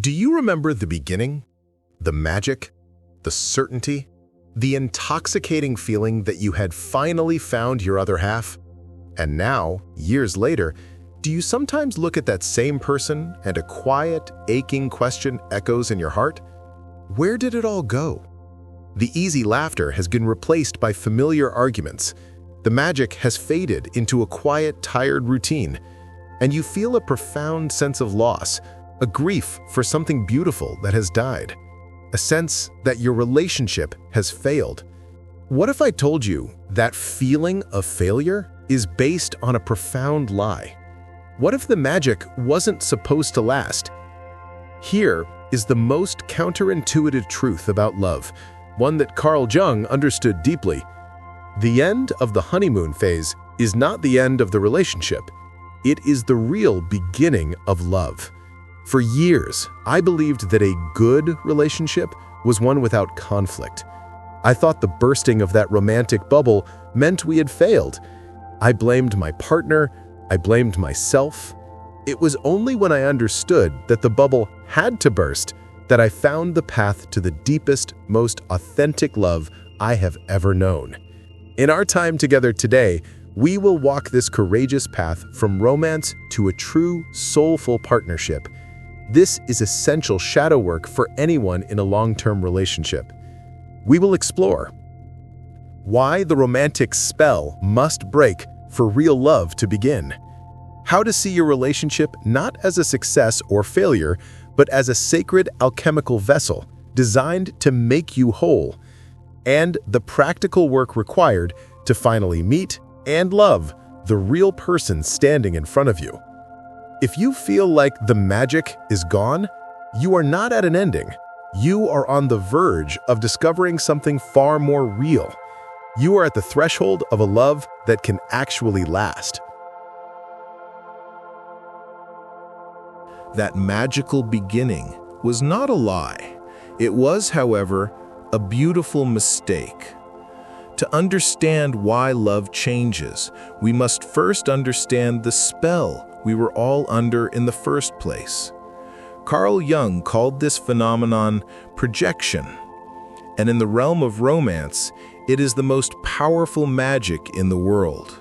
Do you remember the beginning? The magic? The certainty? The intoxicating feeling that you had finally found your other half? And now, years later, do you sometimes look at that same person and a quiet, aching question echoes in your heart? Where did it all go? The easy laughter has been replaced by familiar arguments. The magic has faded into a quiet, tired routine, and you feel a profound sense of loss, a grief for something beautiful that has died, a sense that your relationship has failed. What if I told you that feeling of failure is based on a profound lie? What if the magic wasn't supposed to last? Here is the most counterintuitive truth about love, one that Jung understood deeply. The end of the honeymoon phase is not the end of the relationship. It is the real beginning of love. For years, I believed that a good relationship was one without conflict. I thought the bursting of that romantic bubble meant we had failed. I blamed my partner. I blamed myself. It was only when I understood that the bubble had to burst that I found the path to the deepest, most authentic love I have ever known. In our time together today, we will walk this courageous path from romance to a true, soulful partnership. This is essential shadow work for anyone in a long-term relationship. We will explore why the romantic spell must break for real love to begin, how to see your relationship not as a success or failure, but as a sacred alchemical vessel designed to make you whole, and the practical work required to finally meet and love the real person standing in front of you. If you feel like the magic is gone, you are not at an ending. You are on the verge of discovering something far more real. You are at the threshold of a love that can actually last. That magical beginning was not a lie. It was, however, a beautiful mistake. To understand why love changes, we must first understand the spell we were all under in the first place. Jung called this phenomenon projection, and in the realm of romance, it is the most powerful magic in the world.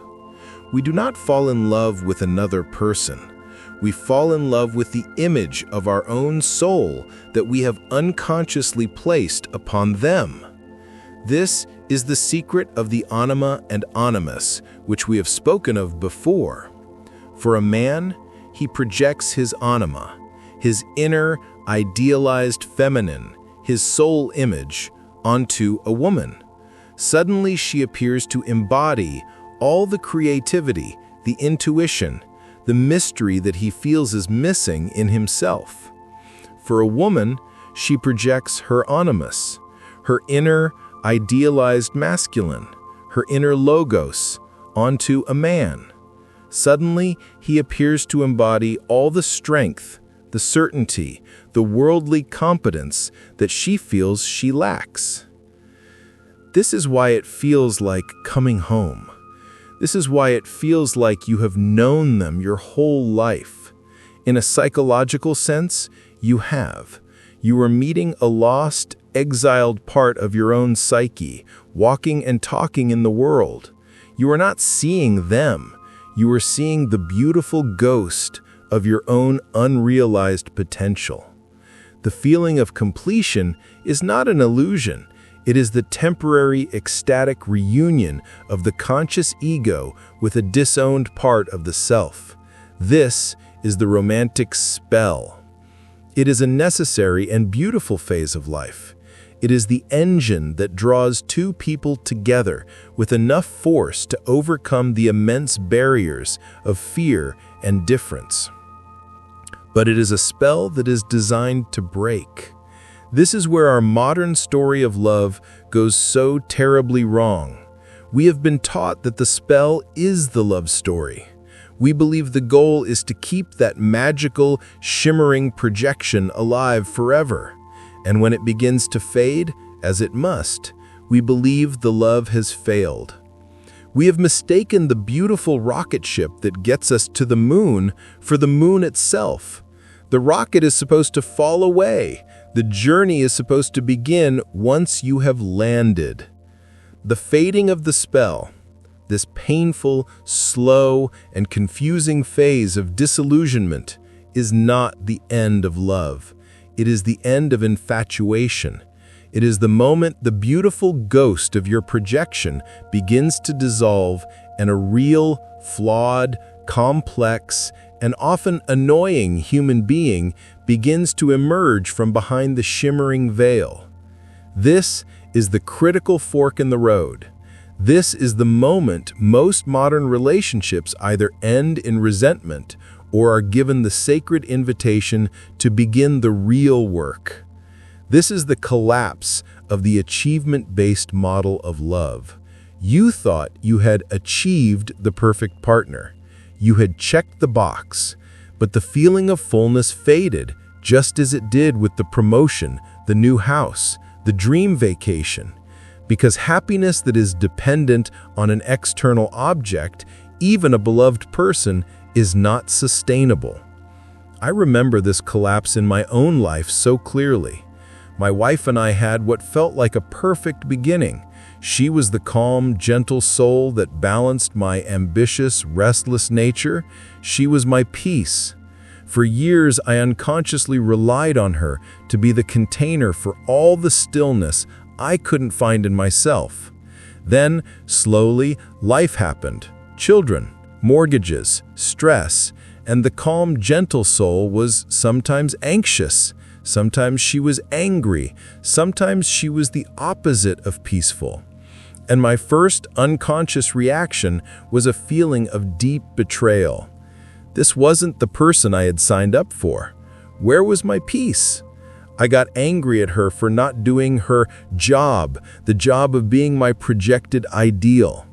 We do not fall in love with another person. We fall in love with the image of our own soul that we have unconsciously placed upon them. This is the secret of the anima and animus, which we have spoken of before. For a man, he projects his anima, his inner, idealized feminine, his soul image, onto a woman. Suddenly she appears to embody all the creativity, the intuition, the mystery that he feels is missing in himself. For a woman, she projects her animus, her inner, idealized masculine, her inner logos, onto a man. Suddenly, he appears to embody all the strength, the certainty, the worldly competence that she feels she lacks. This is why it feels like coming home. This is why it feels like you have known them your whole life. In a psychological sense, you have. You are meeting a lost, exiled part of your own psyche, walking and talking in the world. You are not seeing them. You are seeing the beautiful ghost of your own unrealized potential. The feeling of completion is not an illusion. It is the temporary, ecstatic reunion of the conscious ego with a disowned part of the self. This is the romantic spell. It is a necessary and beautiful phase of life. It is the engine that draws two people together with enough force to overcome the immense barriers of fear and difference. But it is a spell that is designed to break. This is where our modern story of love goes so terribly wrong. We have been taught that the spell is the love story. We believe the goal is to keep that magical, shimmering projection alive forever. And when it begins to fade, as it must, we believe the love has failed. We have mistaken the beautiful rocket ship that gets us to the moon for the moon itself. The The rocket is supposed to fall away. The journey is supposed to begin once you have landed. The fading of the spell, this painful, slow, and confusing phase of disillusionment, is not the end of love. It is the end of infatuation. It is the moment the beautiful ghost of your projection begins to dissolve and a real, flawed, complex, and often annoying human being begins to emerge from behind the shimmering veil. This is the critical fork in the road. This is the moment most modern relationships either end in resentment or are given the sacred invitation to begin the real work. This is the collapse of the achievement-based model of love. You thought you had achieved the perfect partner. You had checked the box, but the feeling of fullness faded, just as it did with the promotion, the new house, the dream vacation. Because happiness that is dependent on an external object, even a beloved person, is not sustainable. I remember this collapse in my own life so clearly. My wife and I had what felt like a perfect beginning. She was the calm, gentle soul that balanced my ambitious, restless nature. She was my peace. For years, I unconsciously relied on her to be the container for all the stillness I couldn't find in myself. Then, slowly, life happened. Children, mortgages, stress, and the calm, gentle soul was sometimes anxious. Sometimes she was angry. Sometimes she was the opposite of peaceful. And my first unconscious reaction was a feeling of deep betrayal. This wasn't the person I had signed up for. Where was my peace? I got angry at her for not doing her job, the job of being my projected ideal.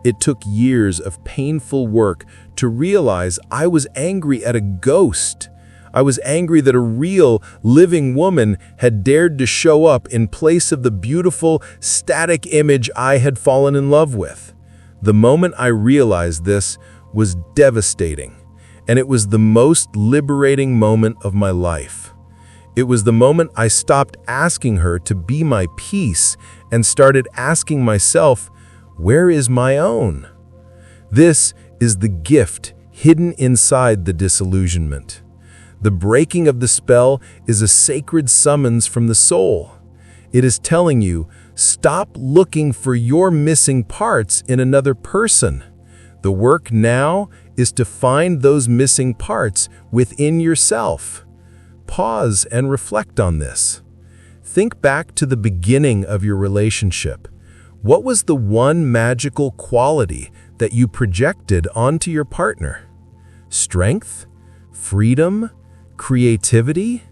It took years of painful work to realize I was angry at a ghost. I was angry that a real, living woman had dared to show up in place of the beautiful, static image I had fallen in love with. The moment I realized this was devastating, and it was the most liberating moment of my life. It was the moment I stopped asking her to be my peace and started asking myself, where is my own? This is the gift hidden inside the disillusionment. The breaking of the spell is a sacred summons from the soul. It is telling you, stop looking for your missing parts in another person. The work now is to find those missing parts within yourself. Pause and reflect on this. Think back to the beginning of your relationship. What was the one magical quality that you projected onto your partner? Strength? Freedom? Creativity?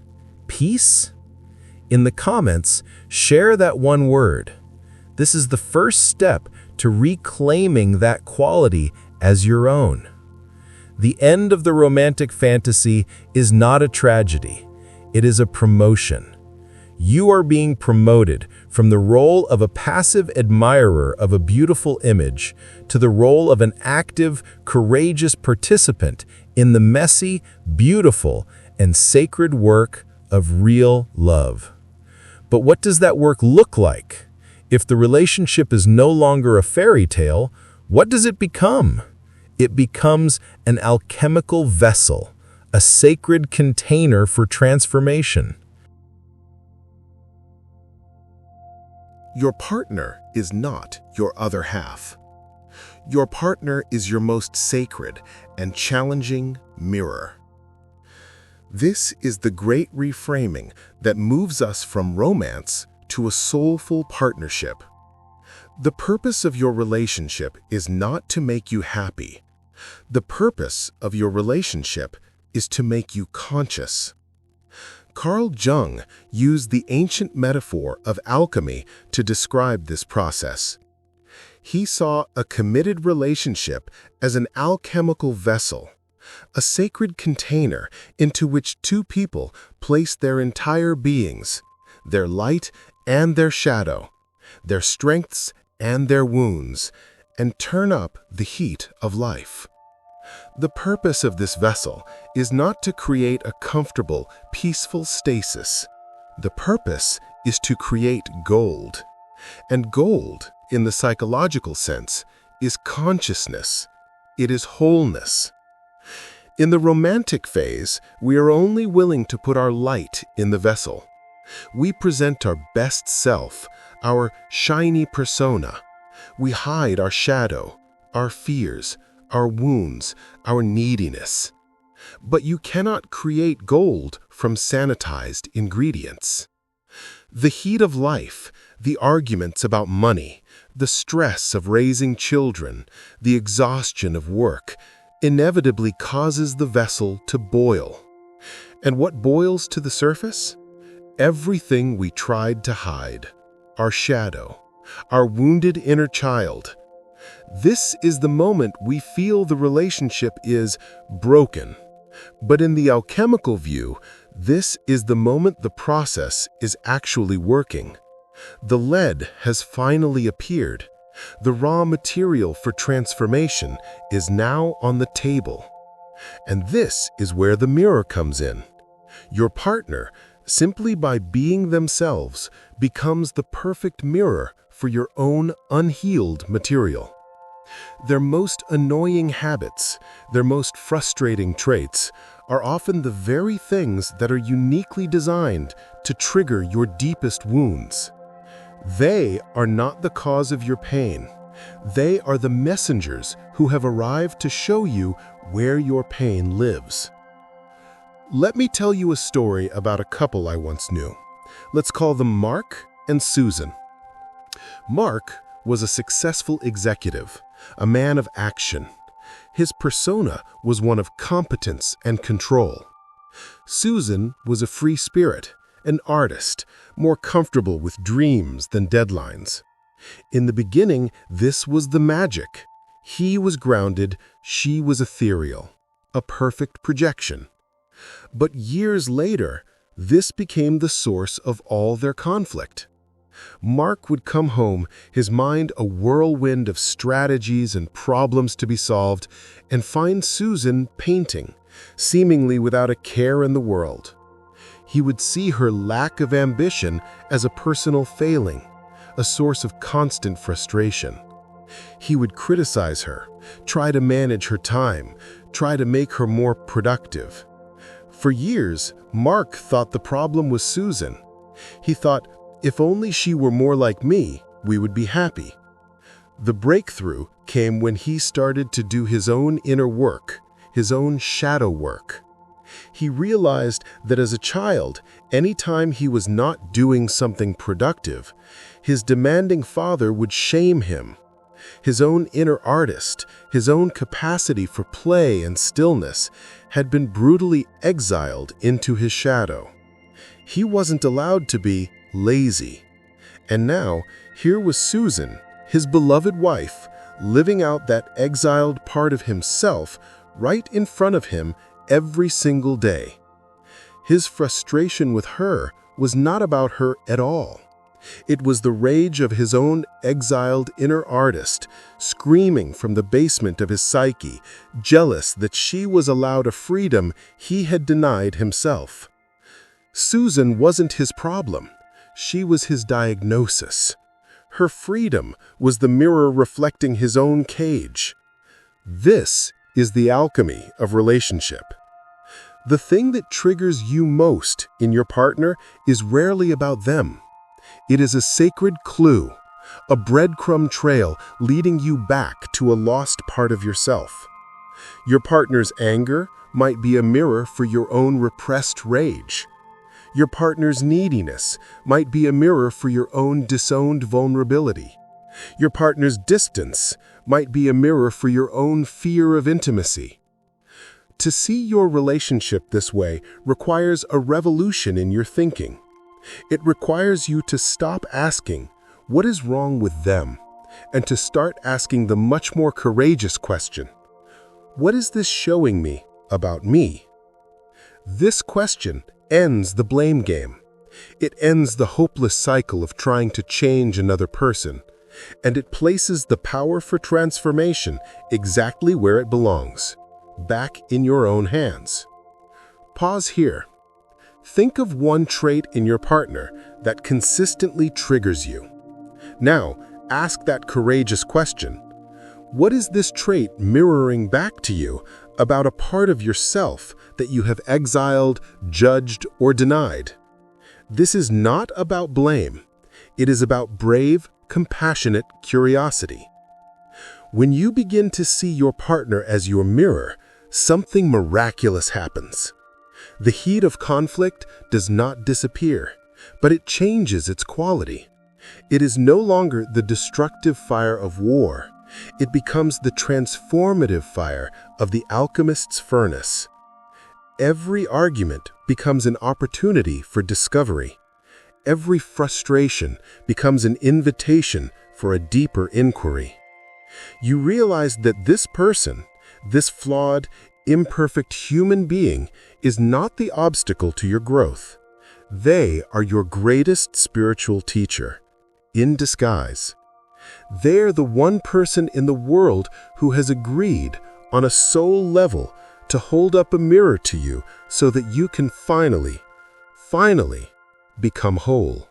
Peace? In the comments, share that one word. This is the first step to reclaiming that quality as your own. The end of the romantic fantasy is not a tragedy. It is a promotion. You are being promoted from the role of a passive admirer of a beautiful image to the role of an active, courageous participant in the messy, beautiful, and sacred work of real love. But what does that work look like? If the relationship is no longer a fairy tale, what does it become? It becomes an alchemical vessel, a sacred container for transformation. Your partner is not your other half. Your partner is your most sacred and challenging mirror. This is the great reframing that moves us from romance to a soulful partnership. The purpose of your relationship is not to make you happy. The purpose of your relationship is to make you conscious. Carl Jung used the ancient metaphor of alchemy to describe this process. He saw a committed relationship as an alchemical vessel, a sacred container into which two people place their entire beings, their light and their shadow, their strengths and their wounds, and turn up the heat of life. The purpose of this vessel is not to create a comfortable, peaceful stasis. The purpose is to create gold. And gold, in the psychological sense, is consciousness. It is wholeness. In the romantic phase, we are only willing to put our light in the vessel. We present our best self, our shiny persona. We hide our shadow, our fears, our wounds, our neediness. But you cannot create gold from sanitized ingredients. The heat of life, the arguments about money, the stress of raising children, the exhaustion of work, inevitably causes the vessel to boil. And what boils to the surface? Everything we tried to hide, our shadow, our wounded inner child. This is the moment we feel the relationship is broken. But in the alchemical view, this is the moment the process is actually working. The lead has finally appeared. The raw material for transformation is now on the table. And this is where the mirror comes in. Your partner, simply by being themselves, becomes the perfect mirror for your own unhealed material. Their most annoying habits, their most frustrating traits, are often the very things that are uniquely designed to trigger your deepest wounds. They are not the cause of your pain. They are the messengers who have arrived to show you where your pain lives. Let me tell you a story about a couple I once knew. Let's call them Mark and Susan. Mark was a successful executive, a man of action. His persona was one of competence and control. Susan was a free spirit, an artist, more comfortable with dreams than deadlines. In the beginning, this was the magic. He was grounded, she was ethereal, a perfect projection. But years later, this became the source of all their conflict. Mark would come home, his mind a whirlwind of strategies and problems to be solved, and find Susan painting, seemingly without a care in the world. He would see her lack of ambition as a personal failing, a source of constant frustration. He would criticize her, try to manage her time, try to make her more productive. For years, Mark thought the problem was Susan. He thought, if only she were more like me, we would be happy. The breakthrough came when he started to do his own inner work, his own shadow work. He realized that as a child, anytime he was not doing something productive, his demanding father would shame him. His own inner artist, his own capacity for play and stillness, had been brutally exiled into his shadow. He wasn't allowed to be lazy. And now, here was Susan, his beloved wife, living out that exiled part of himself right in front of him every single day. His frustration with her was not about her at all. It was the rage of his own exiled inner artist, screaming from the basement of his psyche, jealous that she was allowed a freedom he had denied himself. Susan wasn't his problem. She was his diagnosis. Her freedom was the mirror reflecting his own cage. This is the alchemy of relationship. The thing that triggers you most in your partner is rarely about them. It is a sacred clue, a breadcrumb trail leading you back to a lost part of yourself. Your partner's anger might be a mirror for your own repressed rage. Your partner's neediness might be a mirror for your own disowned vulnerability. Your partner's distance might be a mirror for your own fear of intimacy. To see your relationship this way requires a revolution in your thinking. It requires you to stop asking, what is wrong with them? And to start asking the much more courageous question, what is this showing me about me? This question ends the blame game. It ends the hopeless cycle of trying to change another person, and it places the power for transformation exactly where it belongs, back in your own hands. Pause here. Think of one trait in your partner that consistently triggers you. Now, ask that courageous question. What is this trait mirroring back to you about a part of yourself that you have exiled, judged, or denied? This is not about blame. It is about brave, compassionate curiosity. When you begin to see your partner as your mirror, something miraculous happens. The heat of conflict does not disappear, but it changes its quality. It is no longer the destructive fire of war. It becomes the transformative fire of the alchemist's furnace. Every argument becomes an opportunity for discovery. Every frustration becomes an invitation for a deeper inquiry. You realize that this person, this flawed, imperfect human being, is not the obstacle to your growth. They are your greatest spiritual teacher, in disguise. They're the one person in the world who has agreed, on a soul level, to hold up a mirror to you so that you can finally become whole.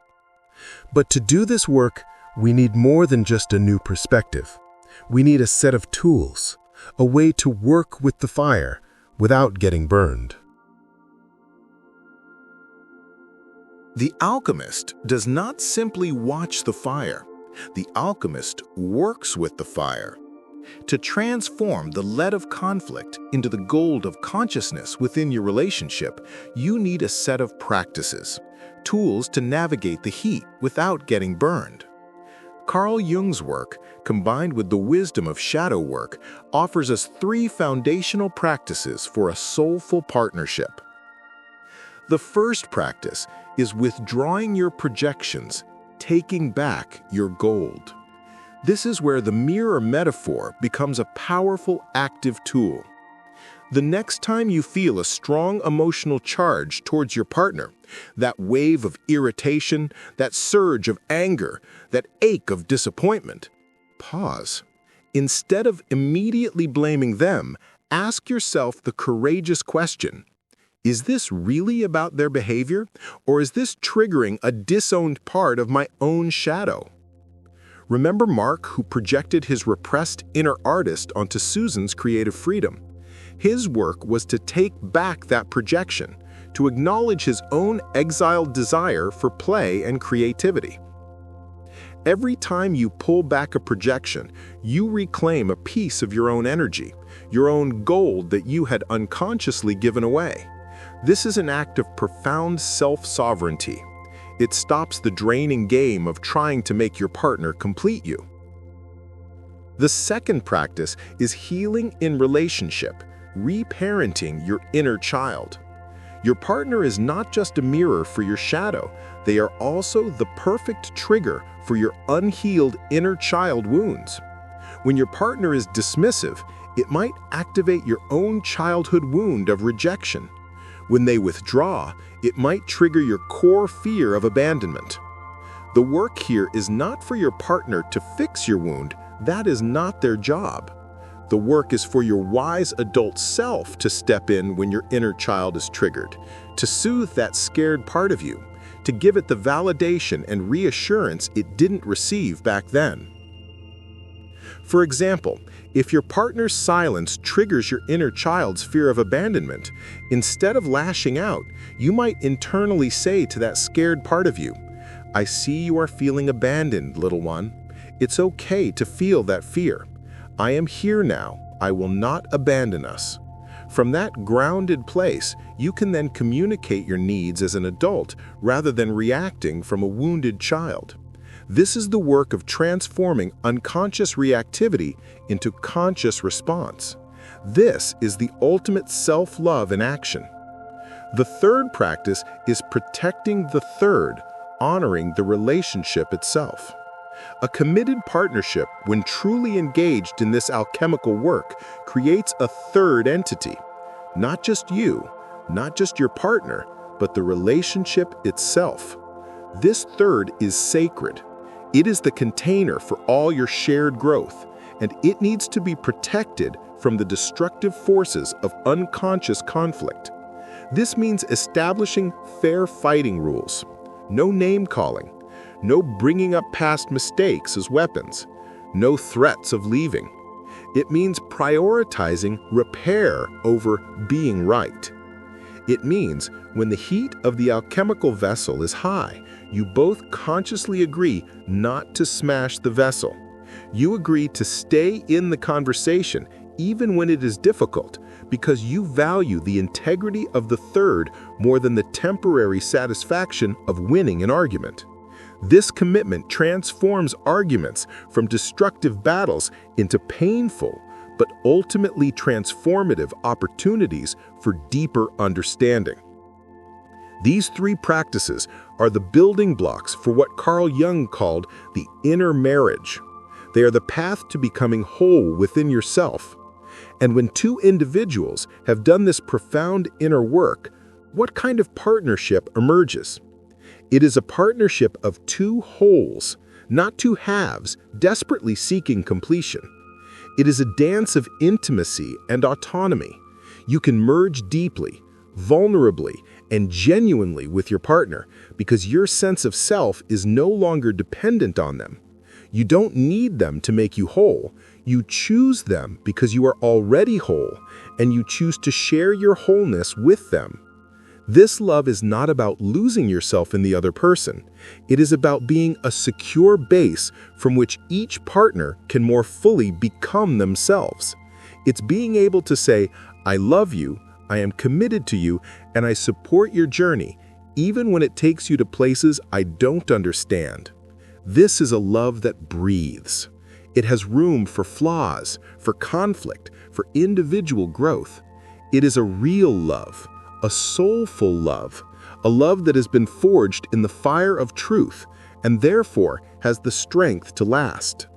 But to do this work, we need more than just a new perspective. We need a set of tools, a way to work with the fire without getting burned. The alchemist does not simply watch the fire. The alchemist works with the fire. To transform the lead of conflict into the gold of consciousness within your relationship, you need a set of practices, tools to navigate the heat without getting burned. Carl Jung's work, combined with the wisdom of shadow work, offers us 3 foundational practices for a soulful partnership. The first practice is withdrawing your projections, taking back your gold. This is where the mirror metaphor becomes a powerful active tool. The next time you feel a strong emotional charge towards your partner, that wave of irritation, that surge of anger, that ache of disappointment, pause. Instead of immediately blaming them, ask yourself the courageous question: is this really about their behavior, or is this triggering a disowned part of my own shadow? Remember Mark, who projected his repressed inner artist onto Susan's creative freedom? His work was to take back that projection, to acknowledge his own exiled desire for play and creativity. Every time you pull back a projection, you reclaim a piece of your own energy, your own gold that you had unconsciously given away. This is an act of profound self-sovereignty. It stops the draining game of trying to make your partner complete you. The second practice is healing in relationship, reparenting your inner child. Your partner is not just a mirror for your shadow, they are also the perfect trigger for your unhealed inner child wounds. When your partner is dismissive, it might activate your own childhood wound of rejection. When they withdraw, it might trigger your core fear of abandonment. The work here is not for your partner to fix your wound. That is not their job. The work is for your wise adult self to step in when your inner child is triggered, to soothe that scared part of you, to give it the validation and reassurance it didn't receive back then. For example, if your partner's silence triggers your inner child's fear of abandonment, instead of lashing out, you might internally say to that scared part of you, "I see you are feeling abandoned, little one. It's okay to feel that fear. I am here now. I will not abandon us." From that grounded place, you can then communicate your needs as an adult rather than reacting from a wounded child. This is the work of transforming unconscious reactivity into conscious response. This is the ultimate self-love in action. The third practice is protecting the third, honoring the relationship itself. A committed partnership, when truly engaged in this alchemical work, creates a third entity. Not just you, not just your partner, but the relationship itself. This third is sacred. It is the container for all your shared growth, and it needs to be protected from the destructive forces of unconscious conflict. This means establishing fair fighting rules, no name-calling, no bringing up past mistakes as weapons, no threats of leaving. It means prioritizing repair over being right. It means when the heat of the alchemical vessel is high, you both consciously agree not to smash the vessel. You agree to stay in the conversation even when it is difficult, because you value the integrity of the third more than the temporary satisfaction of winning an argument. This commitment transforms arguments from destructive battles into painful but ultimately transformative opportunities for deeper understanding. These three practices are the building blocks for what Carl Jung called the inner marriage. They are the path to becoming whole within yourself. And when two individuals have done this profound inner work, what kind of partnership emerges? It is a partnership of two wholes, not two halves, desperately seeking completion. It is a dance of intimacy and autonomy. You can merge deeply, vulnerably, and genuinely with your partner because your sense of self is no longer dependent on them. You don't need them to make you whole. You choose them because you are already whole, and you choose to share your wholeness with them. This love is not about losing yourself in the other person. It is about being a secure base from which each partner can more fully become themselves. It's being able to say, "I love you, I am committed to you, and I support your journey, even when it takes you to places I don't understand." This is a love that breathes. It has room for flaws, for conflict, for individual growth. It is a real love, a soulful love, a love that has been forged in the fire of truth and therefore has the strength to last.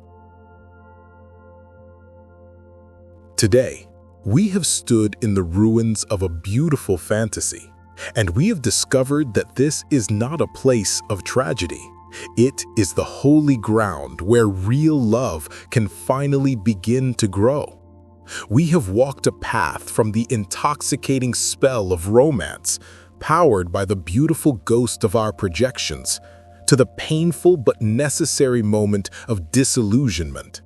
Today, we have stood in the ruins of a beautiful fantasy, and we have discovered that this is not a place of tragedy. It is the holy ground where real love can finally begin to grow. We have walked a path from the intoxicating spell of romance, powered by the beautiful ghost of our projections, to the painful but necessary moment of disillusionment.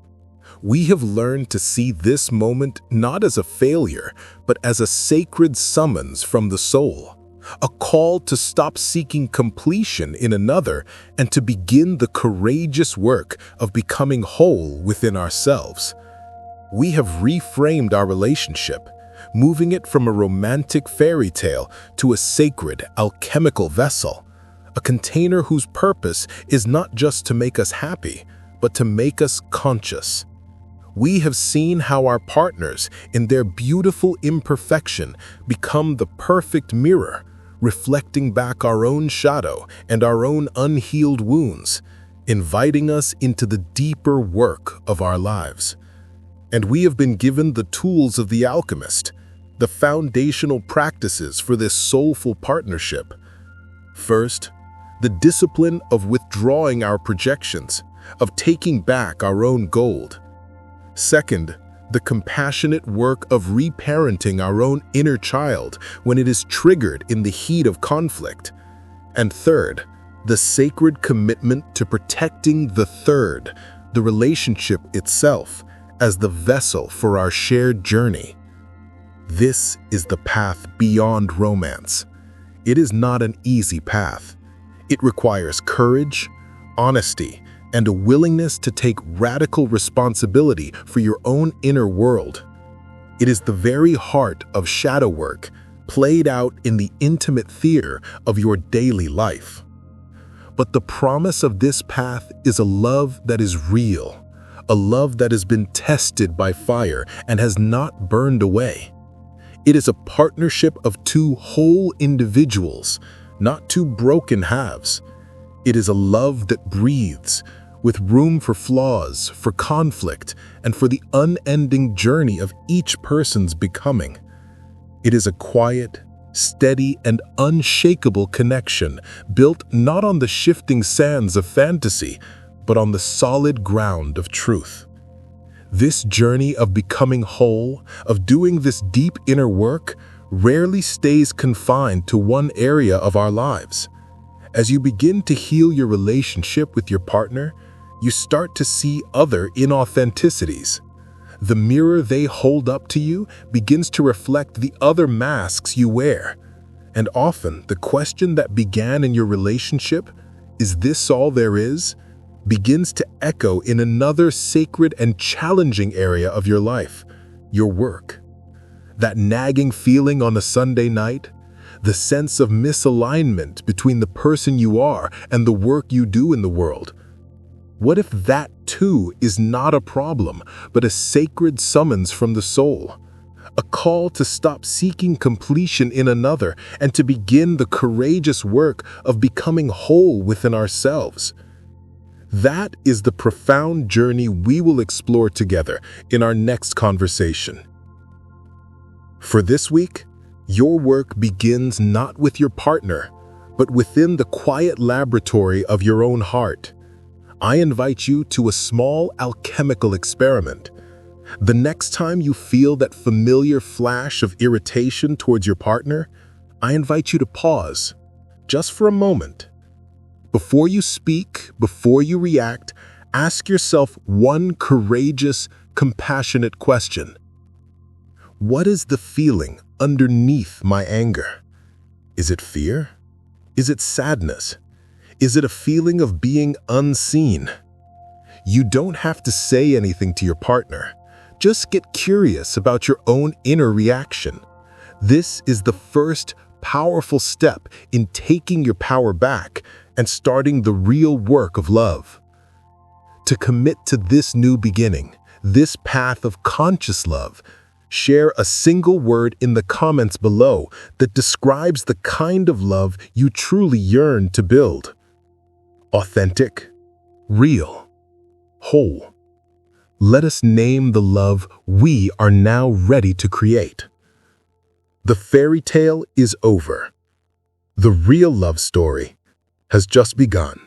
We have learned to see this moment not as a failure, but as a sacred summons from the soul. A call to stop seeking completion in another and to begin the courageous work of becoming whole within ourselves. We have reframed our relationship, moving it from a romantic fairy tale to a sacred alchemical vessel, a container whose purpose is not just to make us happy, but to make us conscious. We have seen how our partners, in their beautiful imperfection, become the perfect mirror, reflecting back our own shadow and our own unhealed wounds, inviting us into the deeper work of our lives. And we have been given the tools of the alchemist, the foundational practices for this soulful partnership. First, the discipline of withdrawing our projections, of taking back our own gold. Second, the compassionate work of reparenting our own inner child when it is triggered in the heat of conflict. And third, the sacred commitment to protecting the third, the relationship itself, as the vessel for our shared journey. This is the path beyond romance. It is not an easy path. It requires courage, honesty, and a willingness to take radical responsibility for your own inner world. It is the very heart of shadow work, played out in the intimate theater of your daily life. But the promise of this path is a love that is real, a love that has been tested by fire and has not burned away. It is a partnership of two whole individuals, not two broken halves. It is a love that breathes, with room for flaws, for conflict, and for the unending journey of each person's becoming. It is a quiet, steady, and unshakable connection built not on the shifting sands of fantasy, but on the solid ground of truth. This journey of becoming whole, of doing this deep inner work, rarely stays confined to one area of our lives. As you begin to heal your relationship with your partner, you start to see other inauthenticities. The mirror they hold up to you begins to reflect the other masks you wear. And often, the question that began in your relationship, "Is this all there is?" begins to echo in another sacred and challenging area of your life, your work. That nagging feeling on a Sunday night, the sense of misalignment between the person you are and the work you do in the world. What if that too is not a problem, but a sacred summons from the soul? A call to stop seeking completion in another and to begin the courageous work of becoming whole within ourselves. That is the profound journey we will explore together in our next conversation. For this week, your work begins not with your partner, but within the quiet laboratory of your own heart. I invite you to a small alchemical experiment. The next time you feel that familiar flash of irritation towards your partner, I invite you to pause, just for a moment. Before you speak, before you react, ask yourself one courageous, compassionate question. What is the feeling underneath my anger? Is it fear? Is it sadness? Is it a feeling of being unseen? You don't have to say anything to your partner. Just get curious about your own inner reaction. This is the first powerful step in taking your power back and starting the real work of love. To commit to this new beginning, this path of conscious love, share a single word in the comments below that describes the kind of love you truly yearn to build. Authentic, real, whole. Let us name the love we are now ready to create. The fairy tale is over. The real love story has just begun.